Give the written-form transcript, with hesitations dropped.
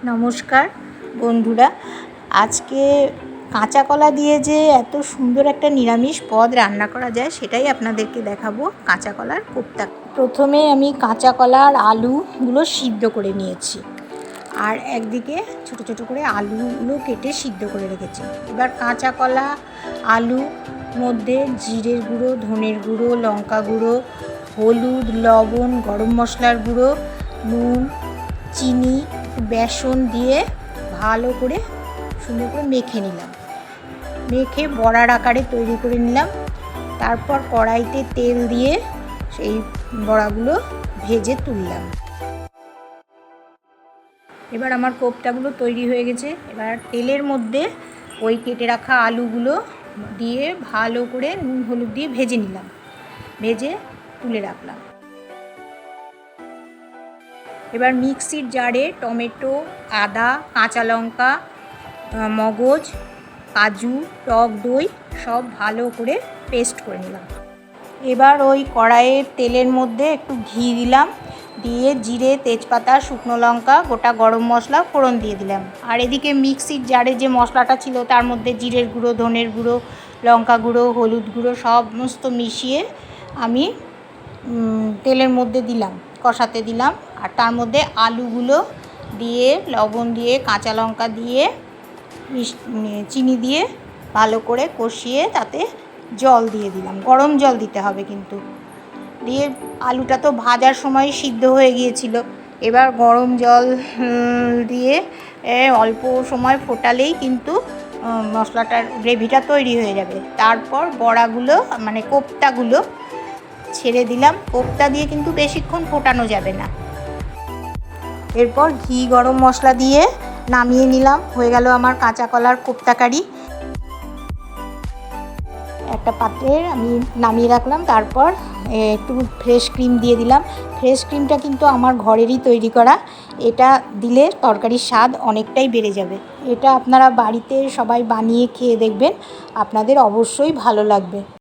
নমস্কার বন্ধুরা, আজকে কাঁচা কলা দিয়ে যে এত সুন্দর একটা নিরামিষ পদ রান্না করা যায় সেটাই আপনাদেরকে দেখাবো। কাঁচা কলার কোপ্তা। প্রথমে আমি কাঁচা কলা আর আলুগুলো সিদ্ধ করে নিয়েছি, আর একদিকে ছোট ছোট করে আলুগুলো কেটে সিদ্ধ করে রেখেছি। এবার কাঁচা কলা, আলু মধ্যে জিরের গুঁড়ো, ধনের গুঁড়ো, লঙ্কা গুঁড়ো, হলুদ, লবণ, গরম মশলার গুঁড়ো, নুন, চিনি, বেসন দিয়ে ভালো করে সুন্দর করে মেখে নিলাম। মেখে বড়ার আকারে তৈরি করে নিলাম। তারপর কড়াইতে তেল দিয়ে সেই বড়াগুলো ভেজে তুললাম। এবার আমার কোপ্তাগুলো তৈরি হয়ে গেছে। এবার তেলের মধ্যে ওই কেটে রাখা আলুগুলো দিয়ে ভালো করে নুন হলুদ দিয়ে ভেজে নিলাম, ভেজে তুলে রাখলাম। এবার মিক্সির জারে টমেটো, আদা, কাঁচা লঙ্কা, মগজ, কাজু, টক দই সব ভালো করে পেস্ট করে নিলাম। এবার ওই কড়াইয়ের তেলের মধ্যে একটু ঘি দিলাম, দিয়ে জিরে, তেজপাতা, শুকনো লঙ্কা, গোটা গরম মশলা ফোড়ন দিয়ে দিলাম। আর এদিকে মিক্সির জারে যে মশলাটা ছিল তার মধ্যে জিরের গুঁড়ো, ধনের গুঁড়ো, লঙ্কা গুঁড়ো, হলুদ গুঁড়ো সমস্ত মিশিয়ে আমি তেলের মধ্যে দিলাম, কষাতে দিলাম। আর তার মধ্যে আলুগুলো দিয়ে লবণ দিয়ে কাঁচা লঙ্কা দিয়ে চিনি দিয়ে ভালো করে কষিয়ে তাতে জল দিয়ে দিলাম। গরম জল দিতে হবে কিন্তু। দিয়ে আলুটা তো ভাজার সময় সিদ্ধ হয়ে গিয়েছিল। এবার গরম জল দিয়ে অল্প সময় ফোটালেই কিন্তু মশলাটার গ্রেভিটা তৈরি হয়ে যাবে। তারপর বড়াগুলো মানে কোপ্তাগুলো ছেড়ে দিলাম। কোপ্তা দিয়ে কিন্তু বেশিক্ষণ ফোটানো যাবে না। এরপর ঘি, গরম মশলা দিয়ে নামিয়ে নিলাম। হয়ে গেল আমার কাঁচা কলার কোপ্তা কারি। একটা পাত্রে আমি নামিয়ে রাখলাম। তারপর একটু ফ্রেশ ক্রিম দিয়ে দিলাম। ফ্রেশ ক্রিমটা কিন্তু আমার ঘরেরই তৈরি করা। এটা দিলে তরকারির স্বাদ অনেকটাই বেড়ে যাবে। এটা আপনারা বাড়িতে সবাই বানিয়ে খেয়ে দেখবেন, আপনাদের অবশ্যই ভালো লাগবে।